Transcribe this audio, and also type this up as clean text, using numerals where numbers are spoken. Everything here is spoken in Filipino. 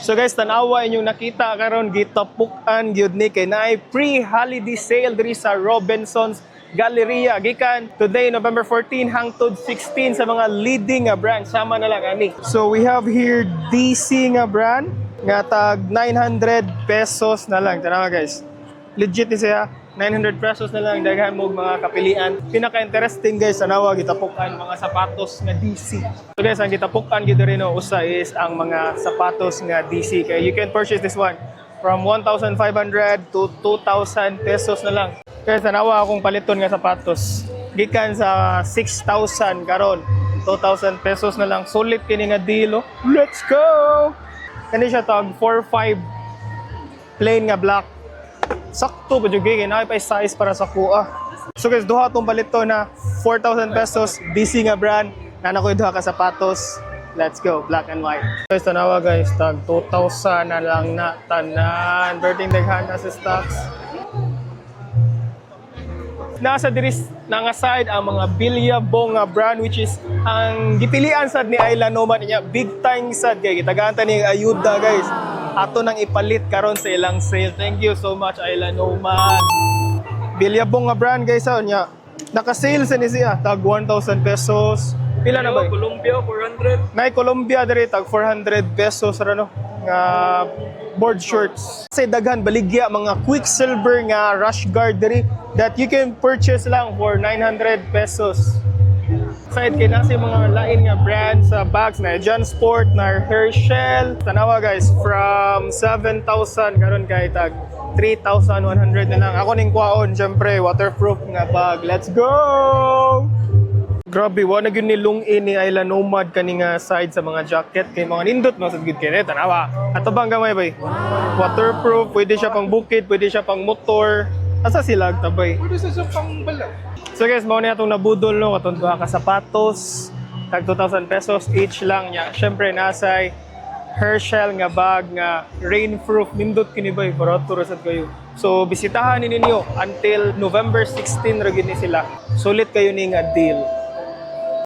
So guys, tanawa inyong nakita karon gitapukan gyud ni kay naay pre-holiday sale diri sa Robinsons Galleria gikan today November 14 hangtod 16 sa mga leading nga brand sama na lang ani. So we have here DC nga brand nga tag 900 pesos na lang. Tanawa guys. Legit ni siya. 900 pesos na lang daghan mo mga kapilian. Pinaka-interesting guys tanawa gitapukan mga sapatos nga DC. So guys, ang gitapukan gid rin usa is ang mga sapatos nga DC. Kaya you can purchase this one from 1,500 to 2,000 pesos na lang. Kaya tanawa akong paliton nga sapatos. Gikan sa 6,000 karon 2,000 pesos na lang. Sulit kini nga deal. Oh. Let's go. Kani siya tag 4-5 plain nga black. Sakto pa jud kay na pa size para sa kuha. So guys, duha tong balito na 4,000 pesos DC nga brand. Nana ko duha ka sapatos. Let's go, black and white. Guys, tanawa guys, tag 2,000 na lang na tanan. Berting daghan na sa stocks. Nasa diris na nga side ang mga Billabong nga brand which is ang gipilian sad ni Ayla Nomad niya big time sad kay gitagaan ta ni ayuda guys. Ato nang ipalit karon sa ilang sale. Thank you so much Ayla Nomad. Billabong nga brand guys niya. Naka-sale sa ni siya tag 1,000 pesos. Pila na ba? Colombia 400. Nay Colombia diri tag 400 pesos ra no nga board shorts. Sa daghan baligya mga Quicksilver nga rash guard diri that you can purchase lang for 900 pesos. Side kay nasa mga lain nga brands sa bags na John Sport na Herschel. Tanawa guys from 7,000 karon kay tag 3,100 na lang. Ako ning kuhaon syempre waterproof nga bag. Let's go. Grabe, wala gyud ni lung-in ni Ayla Nomad kani nga side sa mga jacket kay mga nindot no sa good kay tanawa. Ato bang gamay bay? Waterproof, pwede siya pang bukid, pwede siya pang motor. Asa sila tabay? Pwede siya pang bala. So guys, mao ni atong nabudol no katong duha ka sapatos, tag 2,000 pesos each lang nya. Syempre nasay Herschel nga bag nga rainproof nindot kini bay para turasad kayo. So bisitahan ninyo until November 16 ra gid ni sila. Sulit kayo ni nga deal.